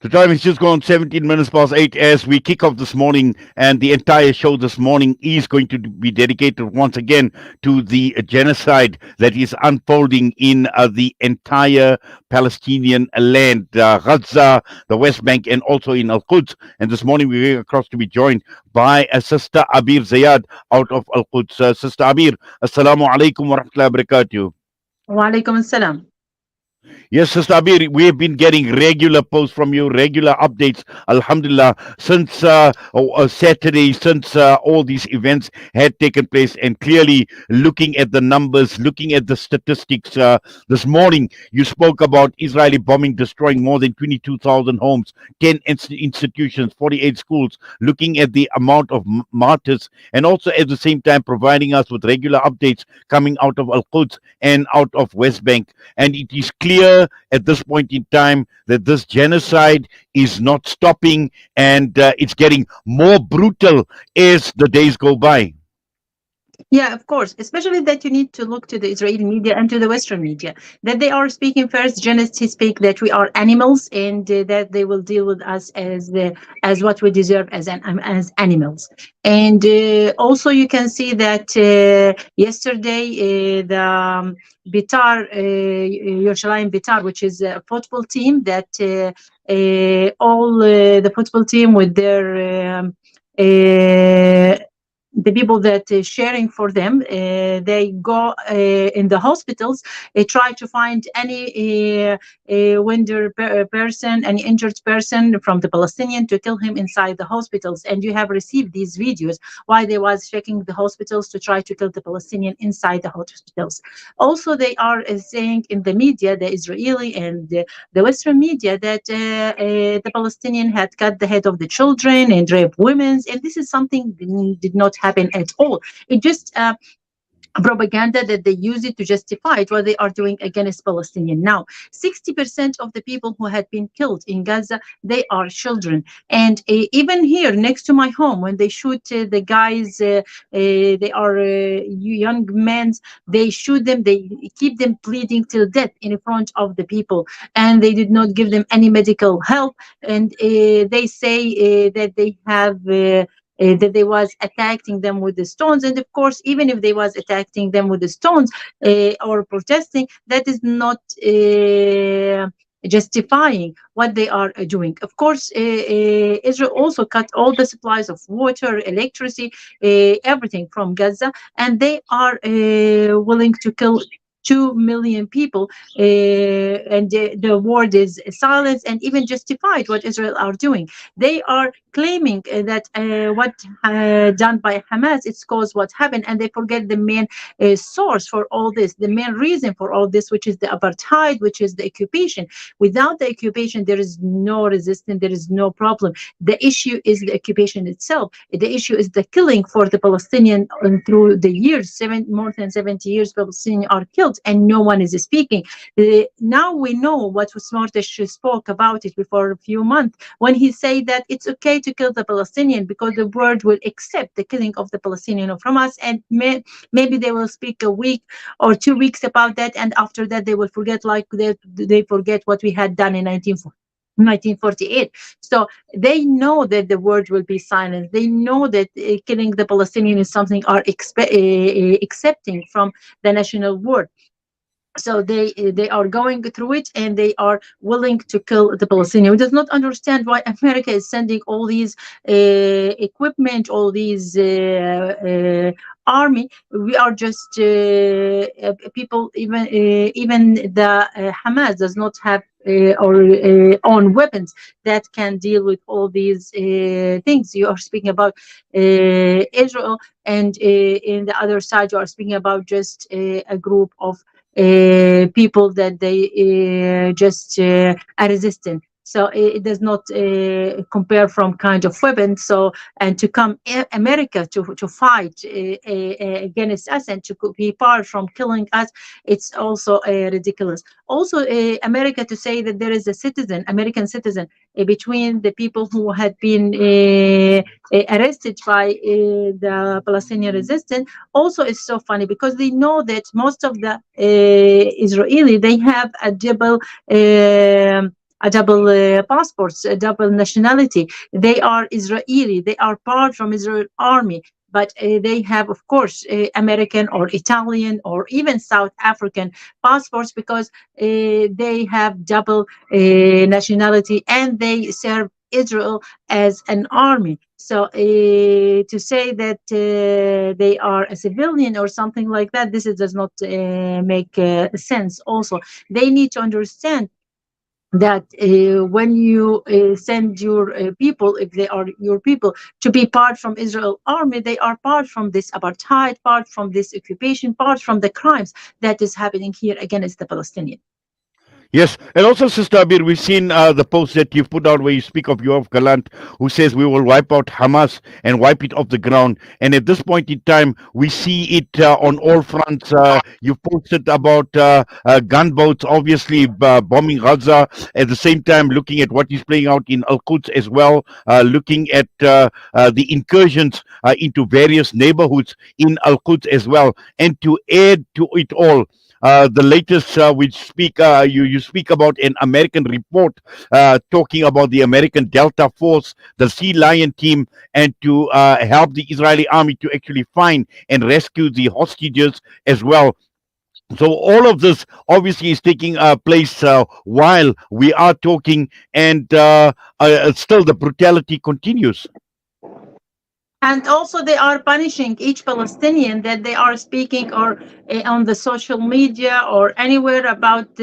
The time is just gone 17 minutes past 8 as we kick off this morning, and the entire show this morning is going to be dedicated once again to the genocide that is unfolding in the entire Palestinian land, Gaza, the West Bank, and also in Al Quds. And this morning we're going across to be joined by Sister Abeer Zayyad out of Al Quds. Sister Abeer, Assalamu alaikum wa rahmatullahi wa barakatuh. Wa alaikum assalam. Yes, Sister Abir, we have been getting regular posts from you, regular updates, Alhamdulillah, since Saturday, since all these events had taken place, and clearly looking at the numbers, looking at the statistics. This morning, you spoke about Israeli bombing destroying more than 22,000 homes, 10 institutions, 48 schools, looking at the amount of martyrs, and also at the same time providing us with regular updates coming out of Al Quds and out of West Bank. And it is clear at this point in time that this genocide is not stopping, and it's getting more brutal as the days go by. Yeah, of course. Especially that you need to look to the Israeli media and to the Western media, that they are speaking first. Journalists speak that we are animals, and that they will deal with us as what we deserve as animals. And also, you can see that yesterday the Bitar, Yerushalayim Bitar, which is a football team, that all the football team with their the people that sharing for them, they go in the hospitals, try to find any wounded person, any injured person from the Palestinian, to kill him inside the hospitals. And you have received these videos why they was checking the hospitals to try to kill the Palestinian inside the hospitals. Also, they are saying in the media, the Israeli and the Western media, that the Palestinian had cut the head of the children and raped women, and this is something that did not happen at all. It just propaganda that they use it to justify it, what they are doing against Palestinian. Now, 60% of the people who had been killed in Gaza, they are children. And even here next to my home, when they shoot the guys, they are young men, they shoot them, they keep them bleeding till death in front of the people, and they did not give them any medical help. And they say that they have that they was attacking them with the stones. And of course, even if they was attacking them with the stones or protesting, that is not justifying what they are doing. Of course, Israel also cut all the supplies of water, electricity, everything from Gaza, and they are willing to kill 2 million people, and the word is silence and even justified what Israel are doing. They are claiming that what done by Hamas, it's caused what happened, and they forget the main source for all this, the main reason for all this, which is the apartheid, which is the occupation. Without the occupation, there is no resistance, there is no problem. The issue is the occupation itself. The issue is the killing for the Palestinian through the years. More than 70 years, Palestinians are killed, and no one is speaking. Now we know what Smartish spoke about it before a few months, when he said that it's okay to kill the Palestinian because the world will accept the killing of the Palestinian from us, and maybe they will speak a week or 2 weeks about that, and after that they will forget, like they forget what we had done in 1948. So they know that the word will be silent. They know that killing the Palestinian is something are accepting from the national world. So they are going through it, and they are willing to kill the Palestinian. We does not understand why America is sending all these equipment, all these army. We are just people. Even the Hamas does not have or own weapons that can deal with all these things. You are speaking about Israel, and in the other side, you are speaking about just a group of people that they just are resistant. So it does not compare from kind of weapon. So, and to come America to fight against us and to be part from killing us, it's also ridiculous. Also, America to say that there is a citizen, American citizen, between the people who had been arrested by the Palestinian resistance, also is so funny, because they know that most of the Israeli, they have a double a double passports, a double nationality. They are Israeli. They are part from Israel army, but they have, of course, American or Italian or even South African passports because they have double nationality and they serve Israel as an army. So to say that they are a civilian or something like that, does not make sense. Also, they need to understand that when you send your people, if they are your people, to be part from Israel army, they are part from this apartheid, part from this occupation, part from the crimes that is happening here against the Palestinian. Yes, and also, Sister Abir, we've seen the post that you've put out where you speak of Yoav Galant, who says we will wipe out Hamas and wipe it off the ground. And at this point in time, we see it on all fronts. You've posted about gunboats, obviously bombing Gaza. At the same time, looking at what is playing out in Al Quds as well, looking at the incursions into various neighborhoods in Al Quds as well. And to add to it all, the latest which you speak about an American report talking about the American Delta Force, the Sea Lion team, and to help the Israeli army to actually find and rescue the hostages as well. So all of this obviously is taking place while we are talking, and still the brutality continues. And also they are punishing each Palestinian that they are speaking or on the social media or anywhere about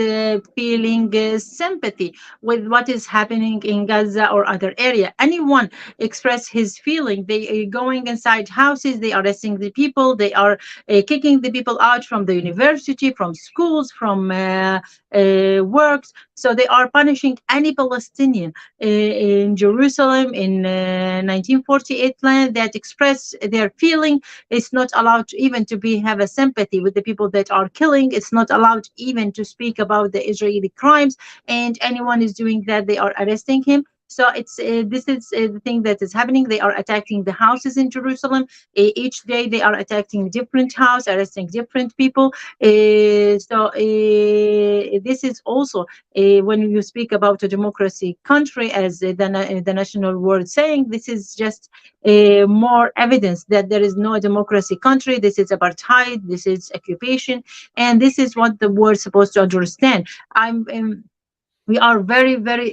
feeling sympathy with what is happening in Gaza or other area. Anyone express his feeling, they going inside houses, they are arresting the people, they are kicking the people out from the university, from schools, from works. So they are punishing any Palestinian in Jerusalem in 1948 land that express their feeling. It's not allowed to even to be have a sympathy with the people that are killing. It's not allowed even to speak about the Israeli crimes. And anyone is doing that, they are arresting him. So it's this is the thing that is happening. They are attacking the houses in Jerusalem. Each day they are attacking different house, arresting different people. This is also when you speak about a democracy country, as the national word saying, this is just more evidence that there is no democracy country. This is apartheid. This is occupation, and this is what the world supposed to understand. We are very, very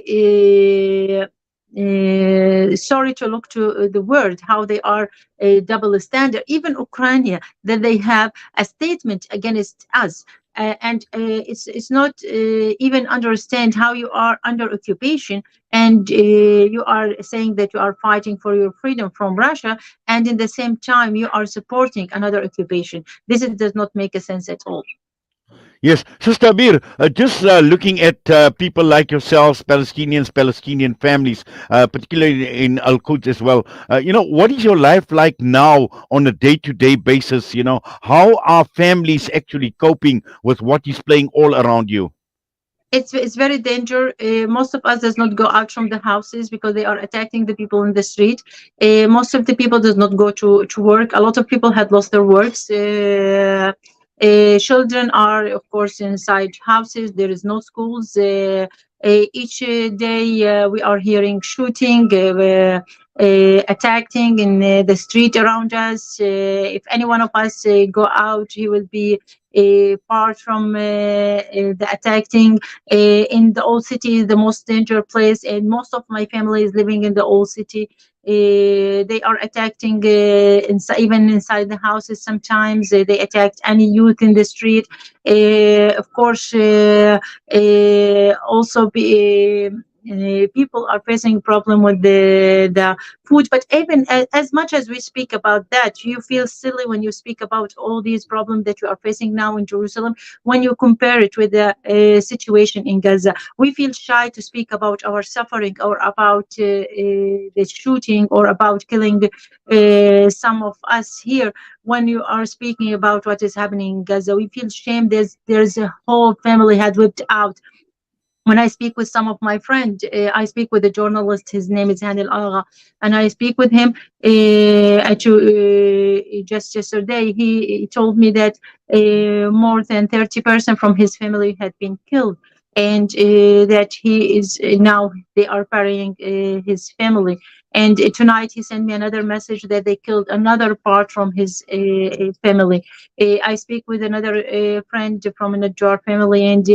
sorry to look to the world how they are a double standard. Even Ukraine, that they have a statement against us. It's not even understand how you are under occupation and you are saying that you are fighting for your freedom from Russia, and in the same time you are supporting another occupation. Does not make a sense at all. Yes, Sister Abir, just looking at people like yourselves, Palestinians, Palestinian families, particularly in Al Quds as well. What is your life like now on a day-to-day basis? How are families actually coping with what is playing all around you? It's very dangerous. Most of us does not go out from the houses because they are attacking the people in the street. Most of the people does not go to work. A lot of people had lost their works. Children are, of course, inside houses. There is no schools. Each day we are hearing shooting, attacking in the street around us. If any one of us go out, he will be part from the attacking. In the old city is the most dangerous place, and most of my family is living in the old city. They are attacking even inside the houses. Sometimes they attacked any youth in the street. Of course, also people are facing problem with the food. But even as much as we speak about that, you feel silly when you speak about all these problems that you are facing now in Jerusalem. When you compare it with the situation in Gaza, we feel shy to speak about our suffering or about the shooting or about killing some of us here. When you are speaking about what is happening in Gaza, we feel shame. There's a whole family had whipped out. When I speak with some of my friends, I speak with a journalist. His name is Hanil Agha, and I speak with him. Just yesterday, he told me that more than 30% from his family had been killed. and that he is now they are burying his family. And tonight he sent me another message that they killed another part from his family. I speak with another friend from a Najjar family, and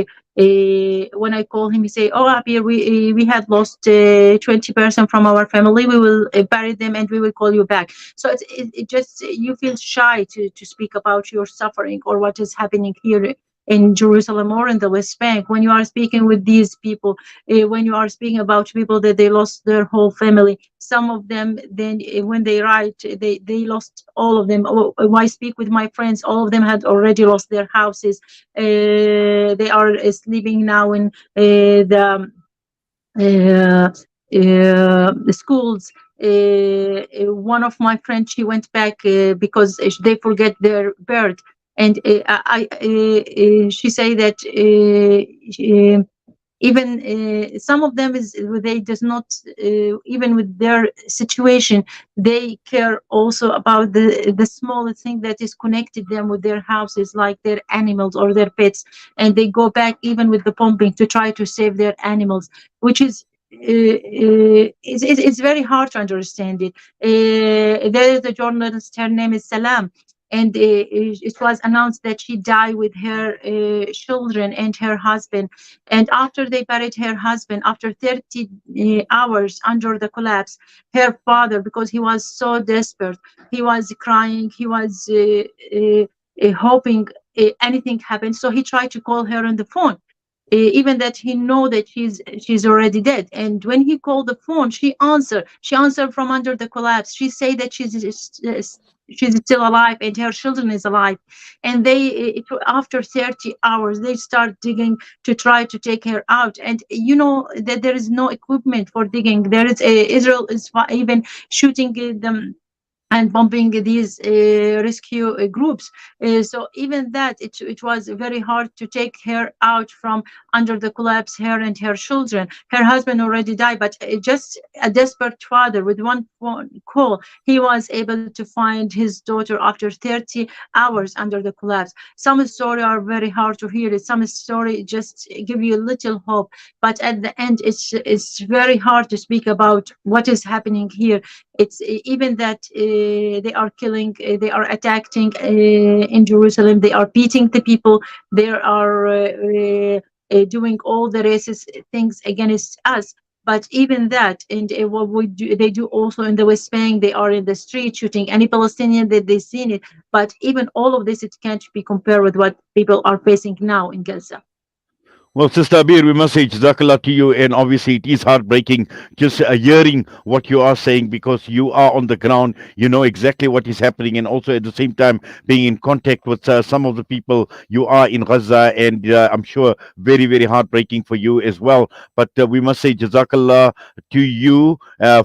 when I call him, he say, "Oh, Abir, we had lost 20% from our family. We will bury them, and we will call you back." So it just you feel shy to speak about your suffering or what is happening here in Jerusalem or in the West Bank. When you are speaking with these people, when you are speaking about people that they lost their whole family, some of them then when they write, they lost all of them. When I speak with my friends, all of them had already lost their houses. They are sleeping now in the schools. One of my friends, she went back because they forget their birth, and she say that even some of them is they does not even with their situation they care also about the smallest thing that is connected them with their houses, like their animals or their pets, and they go back even with the pumping to try to save their animals, which is it's very hard to understand it. There is a journalist, her name is Salam, and it was announced that she died with her children and her husband. And after they buried her husband, after 30 hours under the collapse, her father, because he was so desperate, he was crying, he was hoping anything happened. So he tried to call her on the phone, even that he know that she's already dead. And when he called the phone, she answered from under the collapse. She said that she's still alive and her children is alive. And after 30 hours they start digging to try to take her out. And you know that there is no equipment for digging. There is Israel is even shooting them and bombing these rescue groups. So even that, it was very hard to take her out from under the collapse, her and her children. Her husband already died, but just a desperate father with one phone call, he was able to find his daughter after 30 hours under the collapse. Some stories are very hard to hear. Some story just give you a little hope, but at the end, it's very hard to speak about what is happening here. It's even that they are killing, they are attacking in Jerusalem. They are beating the people. They are doing all the racist things against us. But even that, and what we do, they do also in the West Bank. They are in the street shooting any Palestinian that they seen it. But even all of this, it can't be compared with what people are facing now in Gaza. Well, Sister Abir, we must say Jazakallah to you, and obviously it is heartbreaking just hearing what you are saying, because you are on the ground, you know exactly what is happening, and also at the same time being in contact with some of the people you are in Gaza, and I'm sure very, very heartbreaking for you as well. But we must say Jazakallah to you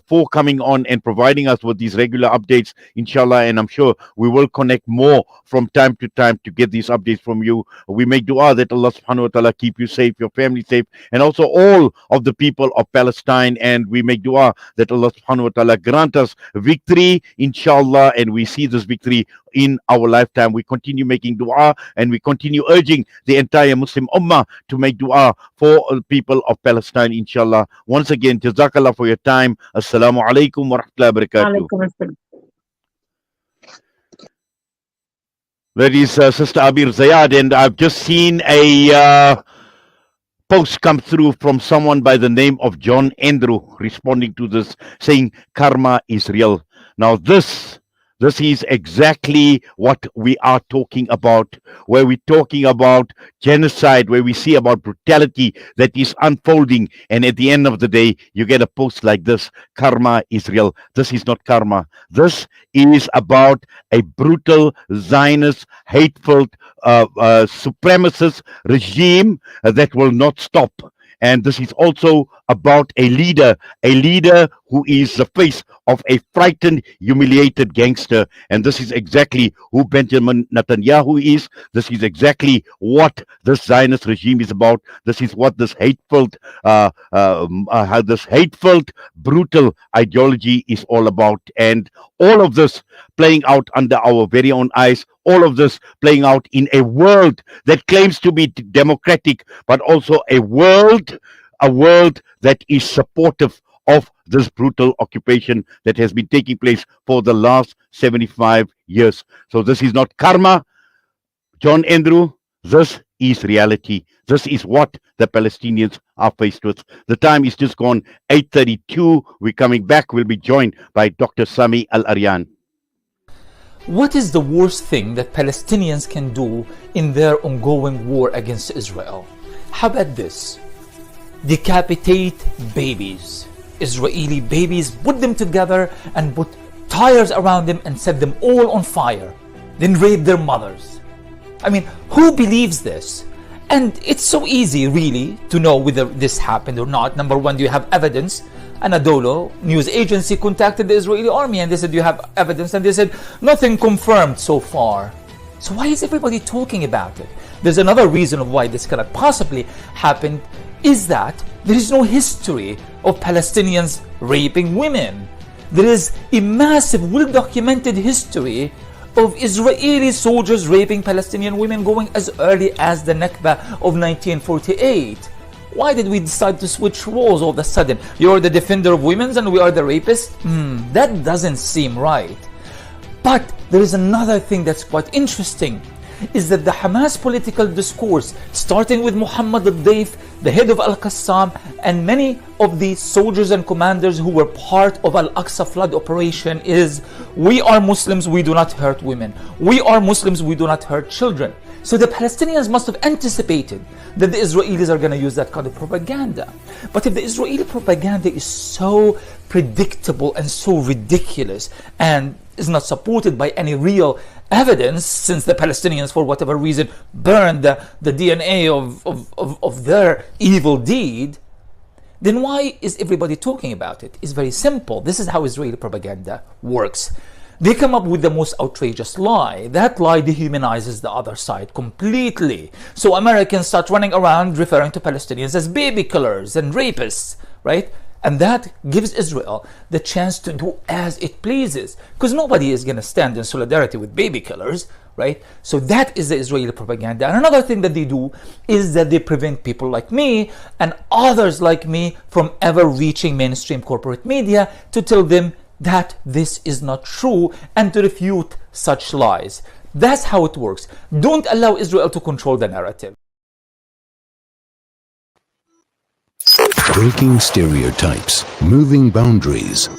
for coming on and providing us with these regular updates, inshallah, and I'm sure we will connect more from time to time to get these updates from you. We make dua that Allah subhanahu wa ta'ala keep you safe, your family safe, and also all of the people of Palestine. And we make dua that Allah subhanahu wa ta'ala grant us victory, inshallah, and we see this victory in our lifetime. We continue making dua and we continue urging the entire Muslim Ummah to make dua for the people of Palestine, inshallah. Once again, Jazakallah for your time. Assalamu alaikum wa rahmatullahi wa barakatuh. Alaikum assalam. That is Sister Abeer Zayyad, and I've just seen a post come through from someone by the name of John Andrew responding to this, saying karma is real. Now this is exactly what we are talking about, where we're talking about genocide, where we see about brutality that is unfolding, and at the end of the day, you get a post like this: karma is real. This is not karma. This is about a brutal, Zionist, hateful, supremacist regime that will not stop. And this is also about a leader who is the face of a frightened, humiliated gangster. And this is exactly who Benjamin Netanyahu is. This is exactly what this Zionist regime is about. This is what this how this hateful, brutal ideology is all about. And all of this playing out under our very own eyes. All of this playing out in a world that claims to be democratic, but also a world that is supportive of this brutal occupation that has been taking place for the last 75 years. So this is not karma, John Andrew. This is reality. This is what the Palestinians are faced with. The time is just gone 8:32. We're coming back. We'll be joined by Dr. Sami Al-Aryan. What is the worst thing that Palestinians can do in their ongoing war against Israel? How about this? Decapitate babies. Israeli babies, put them together and put tires around them and set them all on fire. Then rape their mothers. I mean, who believes this? And it's so easy, really, to know whether this happened or not. Number one, do you have evidence? Anadolu news agency contacted the Israeli army and they said, do you have evidence? And they said, nothing confirmed so far. So why is everybody talking about it? There's another reason of why this cannot possibly happen, is that there is no history of Palestinians raping women. There is a massive, well-documented history of Israeli soldiers raping Palestinian women going as early as the Nakba of 1948. Why did we decide to switch roles all of a sudden? You're the defender of women and we are the rapists? That doesn't seem right. But there is another thing that's quite interesting, is that the Hamas political discourse, starting with Muhammad al-Daif, the head of Al-Qassam, and many of the soldiers and commanders who were part of Al-Aqsa flood operation, is we are Muslims, we do not hurt women. We are Muslims, we do not hurt children. So the Palestinians must have anticipated that the Israelis are going to use that kind of propaganda. But if the Israeli propaganda is so predictable and so ridiculous and is not supported by any real evidence, since the Palestinians, for whatever reason, burned the DNA of their evil deed, then why is everybody talking about it? It's very simple. This is how Israeli propaganda works. They come up with the most outrageous lie. That lie dehumanizes the other side completely. So Americans start running around referring to Palestinians as baby killers and rapists, right? And that gives Israel the chance to do as it pleases, because nobody is going to stand in solidarity with baby killers, right? So that is the Israeli propaganda. And another thing that they do is that they prevent people like me and others like me from ever reaching mainstream corporate media to tell them that this is not true and to refute such lies. That's how it works. Don't allow Israel to control the narrative. Breaking stereotypes, moving boundaries,